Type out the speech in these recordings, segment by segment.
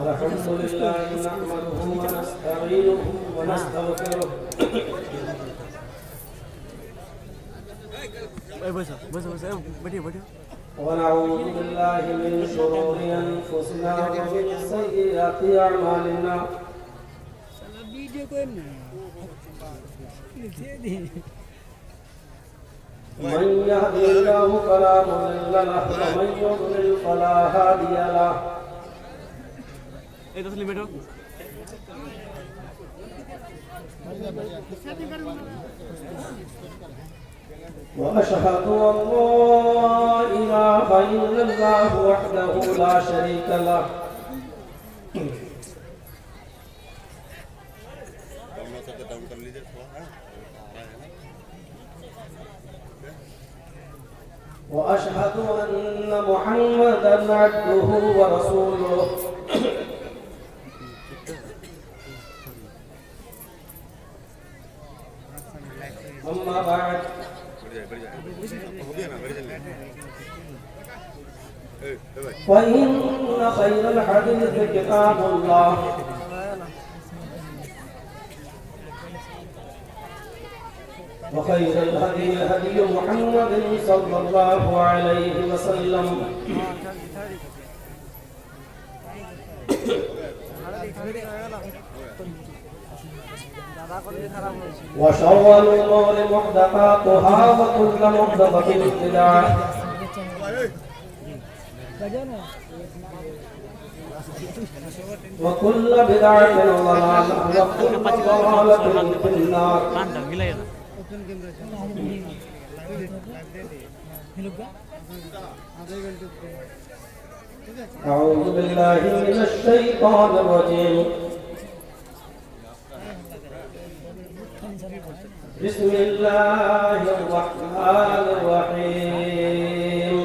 الحمدللہ نحمده ونستعینه ونستغفره ونعوذ بالله من شرور انفسنا ومن سیئات اعمالنا من يهده الله فلا مضل له ومن يضلل فلا هادي له وأشهد أن لا إله إلا الله وحده لا شريك له وأشهد أن محمدا عبده ورسوله أما بعد فإن خير الحديث كتاب الله وخير الهدي هدي محمد صلى الله عليه وسلم وشر الأمور محدثاتها وكل محدثة بدعة وكل بدعة ضلالة وكل ضلالة في النار أعوذ بالله من الشيطان الرجيم بسم الله الرحمن الرحيم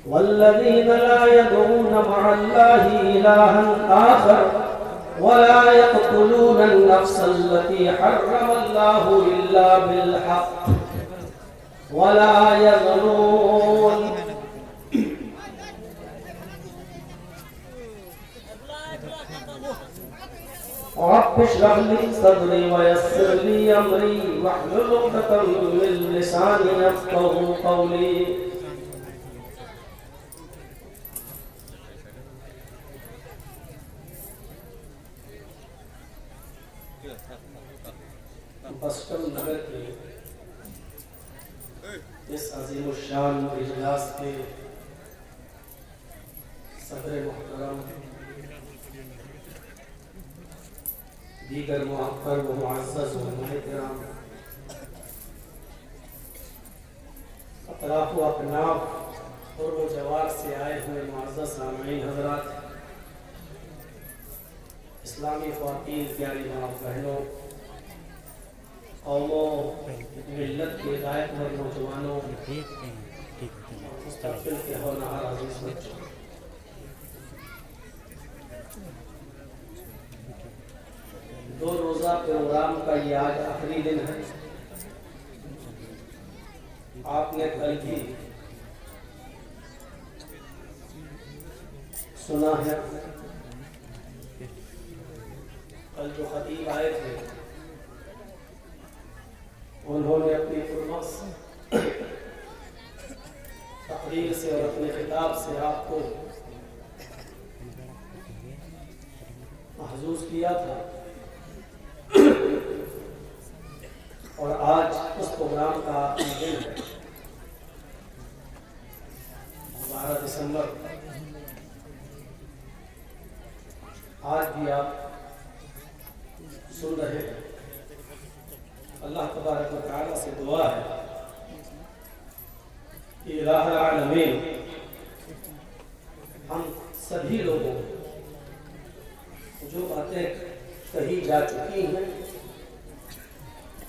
والذين لا يدعون مع الله إلها آخر ولا يقتلون النفس التي حرم الله إلا بالحق ولا يزنون رب اشرح لي صدري ويسر لي أمري واحلل عقدة من لساني يفقهوا قولي بسٹن نگر کے اس عظیم الشان اجلاس کے صدر محترم دیگر معقر و معزز و محترم اطراف و اکناف اور وہ جوار سے آئے ہوئے معزز سامعین حضرات، اسلامی خواتین، پیاری ماں بہنوں، قوموں، ملت کے ہدایت مند نوجوانوں، مستقبل کے ہونہار عزیز بچوں، روزہ پروگرام کا یہ آج آخری دن ہے. آپ نے کل بھی سنا ہے، کل جو خطیب آئے تھے انہوں نے اپنی پرمخ تقریر سے اور اپنے خطاب سے آپ کو محظوظ کیا تھا، اور آج اس پروگرام کا آخری دن ہے 12 دسمبر. آج بھی آپ سن رہے ہیں. اللہ تبارک و تعالیٰ سے دعا ہے کہ الہ العالمین ہم سبھی لوگوں جو باتیں کہی جا چکی ہیں،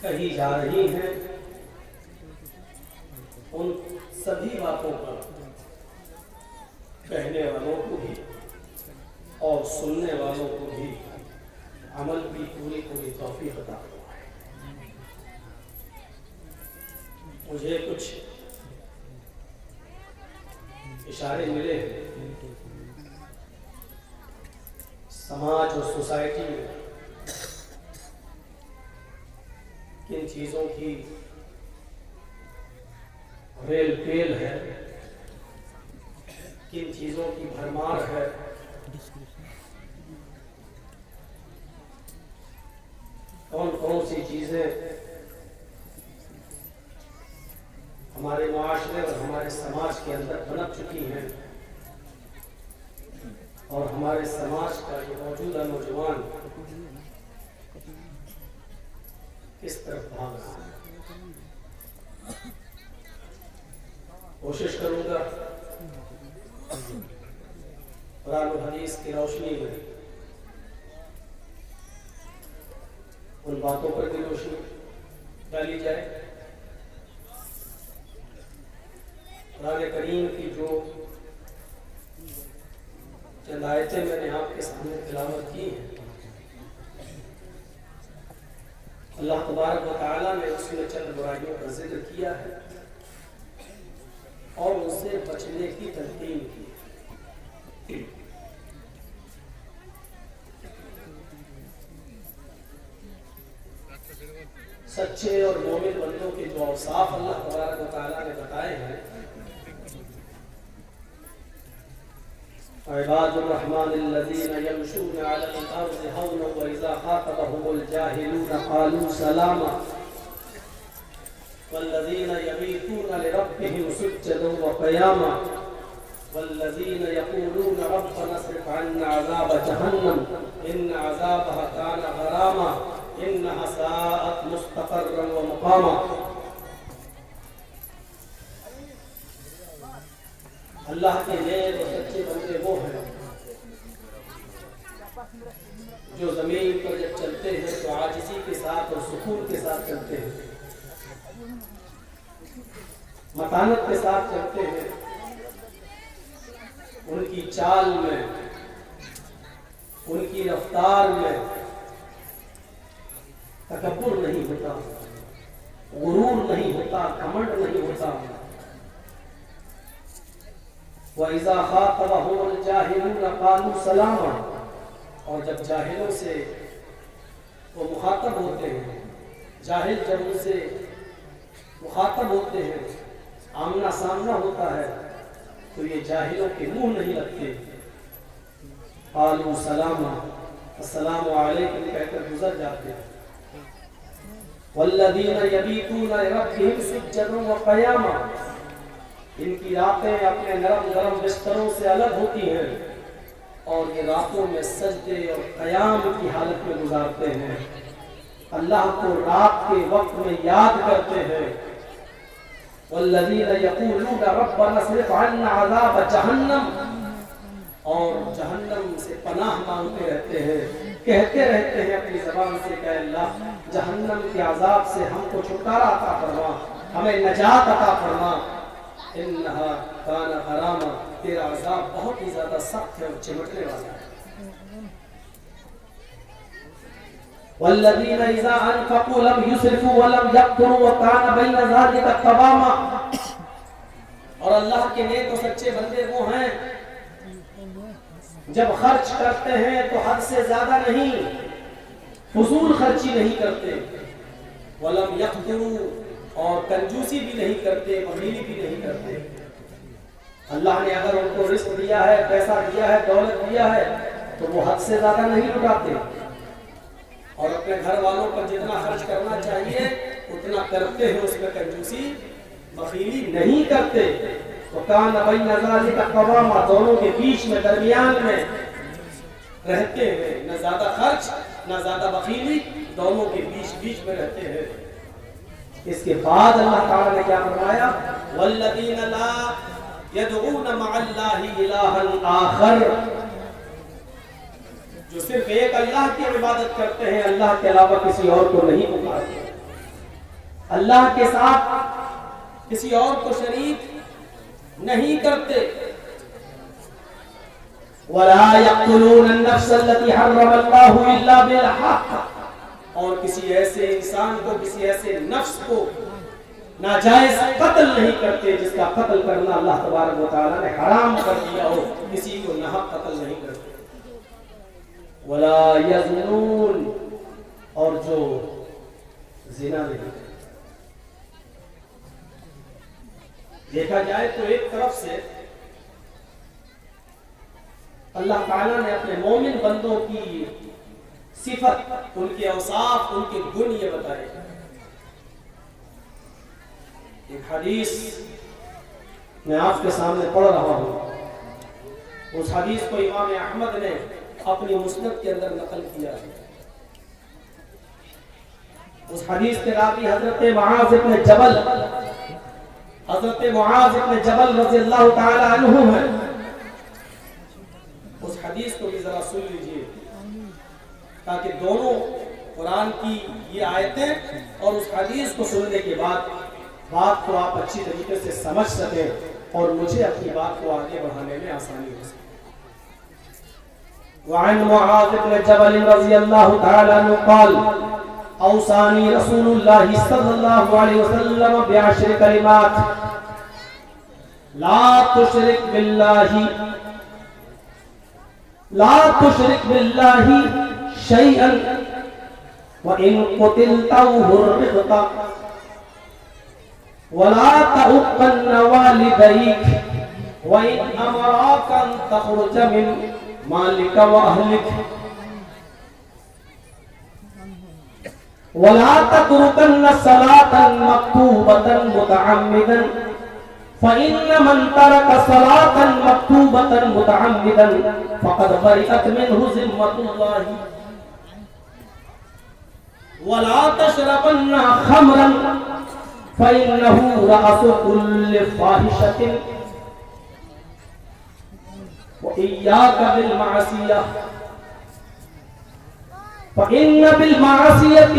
کہی جا رہی ہیں، ان سبھی باتوں پر کہنے والوں کو بھی اور سننے والوں کو بھی عمل کی پوری توفیق عطا فرمائے. مجھے کچھ اشارے ملے ہیں سماج اور سوسائٹی میں کن چیزوں کی ریل پیل ہے، کن چیزوں کی بھرمار ہے. کون سی چیزیں ہمارے معاشرے اور ہمارے سماج کے اندر بنک چکی ہیں، اور ہمارے سماج کا یہ موجودہ نوجوان کس طرف بھاگ رہا ہے. کوشش کروں گا قرآن و حدیث کی روشنی میں ان باتوں پر بھی روشنی ڈالی جائے. قرآن کریم کی جو چند آیتیں میں نے آپ کے سامنے تلاوت کی ہیں، اللہ تبارک و تعالیٰ نے اس میں چند برائیوں کا ذکر کیا ہے اور ان سے بچنے کی تلقین کی. سچے اور مومن بندوں کے جو اوصاف اللہ تبارک و تعالیٰ نے بتائے ہیں، عباد الرحمن الذين يمشون على الأرض هونا وإذا خاطبهم الجاهلون قالوا سلاما والذين يبيتون لربهم سجدا وقياما والذين يقولون ربنا اصرف عنا عذاب جهنم إن عذابها كان غراما إنها ساءت مستقرا ومقاما. اللہ کے نیک اور سچے بندے وہ ہیں جو زمین پر جب چلتے ہیں تو عاجزی کے ساتھ اور سکون کے ساتھ چلتے ہیں، متانت کے ساتھ چلتے ہیں. ان کی چال میں، ان کی رفتار میں تکبر نہیں ہوتا، غرور نہیں ہوتا، گھمنڈ نہیں ہوتا. وَإِذَا خَاطَبَهُمُ الْجَاهِلُونَ قَالُوا سَلَامًا، اور جب جاہلوں سے وہ مخاطب ہوتے ہیں، جاہل جب ان سے مخاطب ہوتے ہیں، آمنا سامنا ہوتا ہے، تو یہ جاہلوں کے منہ نہیں لگتے. قَالُوا سَلَامًا، السلام علیکم کہہ کر گزر جاتے ہیں. وَالَّذِينَ يَبِيتُونَ لِرَبِّهِمْ سُجَّدًا وَقِيَامًا، ان کی راتیں اپنے نرم نرم بستروں سے الگ ہوتی ہیں اور یہ راتوں میں سجدے اور قیام کی حالت میں گزارتے ہیں، اللہ کو رات کے وقت میں یاد کرتے ہیں. والذین یقولون ربنا اصرف عنا عذاب جہنم، اور جہنم سے پناہ مانگتے رہتے ہیں، کہتے رہتے ہیں اپنی زبان سے کہ اللہ جہنم کے عذاب سے ہم کو چھٹکارا عطا فرما، ہمیں نجات عطا فرما. انہا کان غراما، تیرا عذاب بہت ہی زیادہ سخت ہے اور چمٹنے والا ہے. والذین اذا انفقوا لم یسرفوا ولم یقتروا وکان بین ذلک قواما. اور اللہ کے نیک و سچے بندے وہ ہیں جب خرچ کرتے ہیں تو حد سے زیادہ نہیں، فضول خرچی نہیں کرتے، ولم یقتروا اور کنجوسی بھی نہیں کرتے، بخیلی بھی نہیں کرتے. اللہ نے اگر ان کو رزق دیا ہے، پیسہ دیا ہے، دولت دیا ہے تو وہ حد سے زیادہ نہیں لٹاتے، اور اپنے گھر والوں پر جتنا خرچ کرنا چاہیے اتنا کرتے ہیں، اس میں کنجوسی بخیلی نہیں کرتے. وَكَانَ بَيْنَ ذَلِكَ قَوَامًا، دونوں کے بیچ میں درمیان میں رہتے ہیں، نہ زیادہ خرچ نہ زیادہ بخیلی، دونوں کے بیچ میں رہتے ہیں. اس کے بعد اللہ تعالیٰ نے کیا فرمایا؟ وَالَّذِينَ لَا يَدْعُونَ مَعَ اللَّهِ إِلَٰهًا آخَرَ، جو صرف ایک اللہ کی عبادت کرتے ہیں، اللہ کے علاوہ کسی اور کو نہیں پکارتے، اللہ کے ساتھ کسی اور کو شریک نہیں کرتے. وَلَا يَقْتُلُونَ النَّفْسَ الَّتِي حَرَّمَ اللَّهُ إِلَّا بِالْحَقِّ، اور کسی ایسے انسان کو، کسی ایسے نفس کو ناجائز قتل نہیں کرتے جس کا قتل کرنا اللہ تبارک و تعالیٰ نے حرام کر دیا ہو، کسی کو ناحق قتل نہیں کرتے. وَلَا يَزْنُونَ، اور جو زنا نہیں کرتے. دیکھا جائے تو ایک طرف سے اللہ تعالیٰ نے اپنے مومن بندوں کی صفت، ان کے اوصاف، ان کے گن یہ بتائے. ایک حدیث میں آپ کے سامنے پڑھ رہا ہوں، اس حدیث کو امام احمد نے اپنی مسند کے اندر نقل کیا ہے. اس حدیث کے راوی حضرت معاذ ابن جبل رضی اللہ تعالی عنہ ہے. اس حدیث کو بھی ذرا سن لیجئے تاکہ دونوں قرآن کی یہ آیتیں اور اس حدیث کو سننے کے بعد بات کو آپ اچھی طریقے سے سمجھ سکیں اور مجھے اپنی بات کو آگے بڑھانے میں آسانی ہو سکے. وعن معاذ بن جبل رضی اللہ تعالی عنہ قال اوصانی رسول اللہ صلی اللہ علیہ وسلم بعشر کلمات لا تشرک باللہ شیئا وَإِن قُتِلْتَ أَوْ هُرِّقْتَ وَلَا تَعُقَّنَّ وَالِدَيْكَ وَإِنْ أَمَرَاكَ أَن تَخْرُجَ مِنْ مَالِكَ وَأَهْلِكَ وَلَا تَتْرُكَنَّ صَلَاةً مَكْتُوبَةً مُتَعَمِّدًا فَإِنَّ مَنْ تَرَكَ صَلَاةً مَكْتُوبَةً مُتَعَمِّدًا فَقَدْ بَرِئَتْ مِنْهُ ذِمَّةُ اللَّهِ وَلَا تَشْرَبَنَّ خَمْرًا فَإِنَّهُ رَأْسُ كُلِّ فَاحِشَةٍ وَإِيَّاكَ بِالْمَعْصِيَةِ فَإِنَّ بِالْمَعْصِيَةِ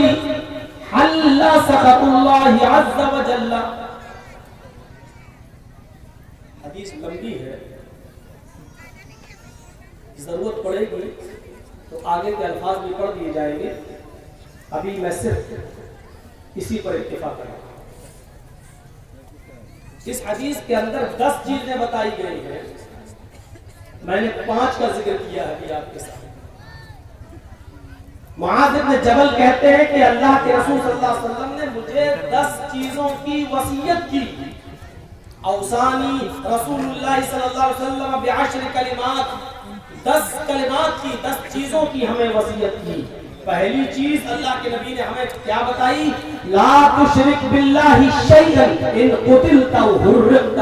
حَلَّ سَخَطُ اللَّهِ عَزَّ وَجَلَّ. حدیث لمبی ہے، ضرورت پڑے گی تو آگے کے الفاظ بھی پڑھ دیے جائیں گے، ابھی میں صرف اسی پر اکتفا کروں. اس حدیث کے اندر 10 چیزیں بتائی گئی ہیں، میں نے 5 کا ذکر کیا ہے ابھی آپ کے ساتھ. معاذ بن جبل کہتے ہیں کہ اللہ کے رسول صلی اللہ علیہ وسلم نے مجھے 10 چیزوں کی وصیت کی. اوصانی رسول اللہ صلی اللہ علیہ وسلم بعشر کلمات، 10 کلمات کی، 10 چیزوں کی ہمیں وصیت کی. پہلی چیز اللہ کے نبی نے ہمیں کیا بتائی؟ لا تشرک باللہ شیئا ان قتلت او حرقت.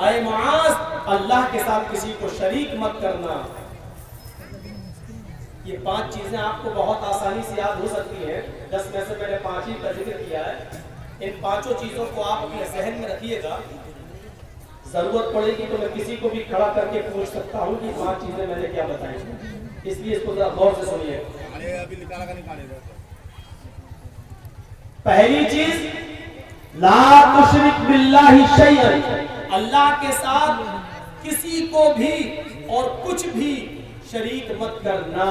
اے معاذ، اللہ کے ساتھ کسی کو شریک مت کرنا. یہ 5 چیزیں آپ کو بہت آسانی سے یاد ہو سکتی ہیں. 10 میں سے میں نے 5 ہی کا ذکر کیا ہے. ان 5 چیزوں کو آپ اپنے ذہن میں رکھیے گا. ضرورت پڑے گی تو میں کسی کو بھی کھڑا کر کے پوچھ سکتا ہوں کہ 5 چیزیں میں نے کیا بتائی. اس لیے اس کو ذرا غور سے سنیے. پہلی چیز لا تشرک باللہ شیئا، اللہ کے ساتھ کسی کو بھی اور کچھ بھی شریک مت کرنا.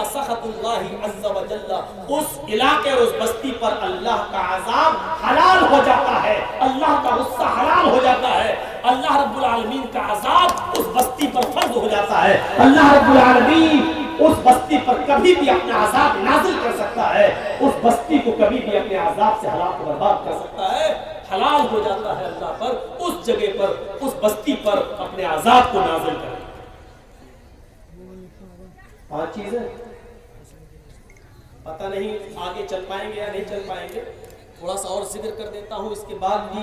علیہا سخط اللہ عز و جل، اس علاقے اور اس بستی پر اللہ کا عذاب حلال ہو جاتا ہے، اللہ کا غصہ حلال ہو جاتا ہے، اللہ رب العالمین کا عذاب اس بستی پر فرض ہو جاتا ہے، اللہ رب العالمین اس بستی پر کبھی بھی اپنا عذاب نازل کر سکتا ہے، اس بستی کو کبھی بھی اپنے عذاب سے ہلاک و برباد کر سکتا ہے، حلال ہو جاتا ہے اللہ پر اس جگہ پر، اس بستی پر اپنے عذاب کو نازل کرے۔ 5 چیزیں پتہ نہیں آگے چل پائیں گے یا نہیں چل پائیں گے، تھوڑا سا اور ذکر کر دیتا ہوں اس کے بعد بھی۔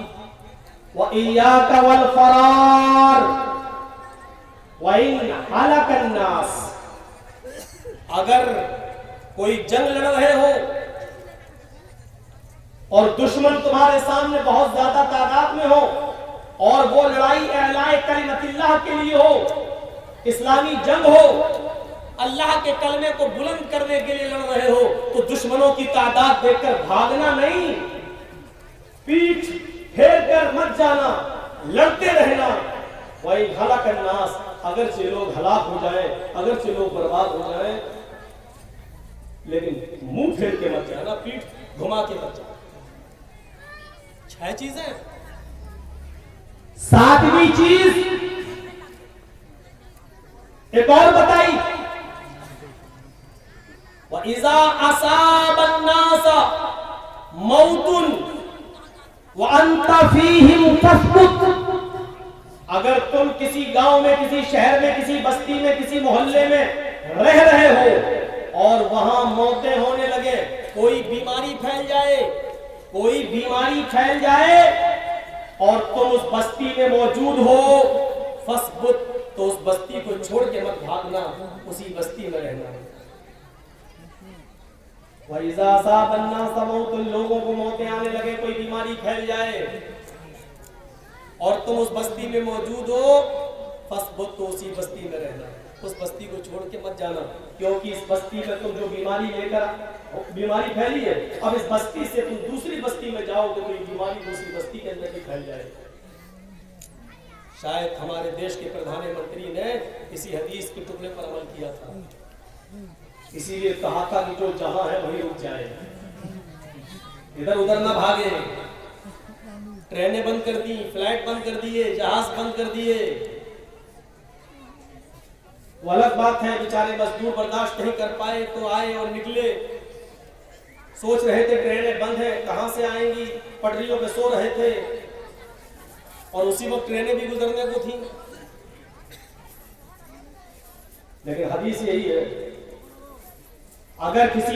وَإِيَّاكَ وَالْفَرَارَ وَإِنْ هَلَكَ النَّاسِ، اگر کوئی جنگ لڑ رہے ہو اور دشمن تمہارے سامنے بہت زیادہ تعداد میں ہو اور وہ لڑائی اعلاء کلمت اللہ کے لیے ہو، اسلامی جنگ ہو، اللہ کے کلمے کو بلند کرنے کے لیے لڑ رہے ہو، تو دشمنوں کی تعداد دیکھ کر بھاگنا نہیں، پیٹھ پھیر کر مت جانا، لڑتے رہنا۔ وَإِنْ هَلَكَ النَّاسِ، اگرچہ لوگ ہلاک ہو جائیں، اگرچہ لوگ برباد ہو جائیں، لیکن منہ پھیر کے مت جانا، پیٹھ گھما کے مت جانا۔ 6 چیزیں۔ 7ویں چیز ایک اور بتائی، وَإِذَا أَصَابَ النَّاسَ مَوْتٌ وَأَنْتَ فِيهِمْ فَاثْبُتْ، اگر تم کسی گاؤں میں، کسی شہر میں، کسی بستی میں، کسی محلے میں رہ رہے ہو اور وہاں موتیں ہونے لگے، کوئی بیماری پھیل جائے، کوئی بیماری پھیل جائے اور تم اس بستی میں موجود ہو، فَاثْبُتْ، تو اس بستی کو چھوڑ کے مت بھاگنا، اسی بستی میں رہنا۔ وَإِذَا أَصَابَ النَّاسَ مَوْتٌ، لوگوں کو موتیں آنے لگے، کوئی بیماری پھیل جائے اور تم اس بستی میں موجود ہو، فَاثْبُتْ، تو اسی بستی میں رہنا، اس بستی کو چھوڑ کے مت جانا، کیونکہ اس بستی میں تم جو بیماری لے کر بیماری پھیلی ہے، اب اس بستی سے تم دوسری بستی میں جاؤ تو کوئی بیماری دوسری بستی کے اندر بھی پھیل جائے۔ شاید ہمارے دیش کے پردھان منتری نے اسی حدیث کے ٹکڑے پر عمل کیا تھا، اسی لیے کہا تھا کہ جو جہاں ہے وہی رک جائے، ادھر ادھر نہ بھاگے، ٹرینیں بند کر دی، فلائٹ بند کر دیے، جہاز بند کر دیے۔ وہ الگ بات ہے بیچارے مزدور برداشت نہیں کر پائے تو آئے اور نکلے، سوچ رہے تھے ٹرینیں بند ہیں کہاں سے آئیں گی، پٹریوں پہ سو رہے تھے اور اسی وقت ٹرینیں بھی گزرنے کو تھیں، لیکن حدیث یہی ہے اگر کسی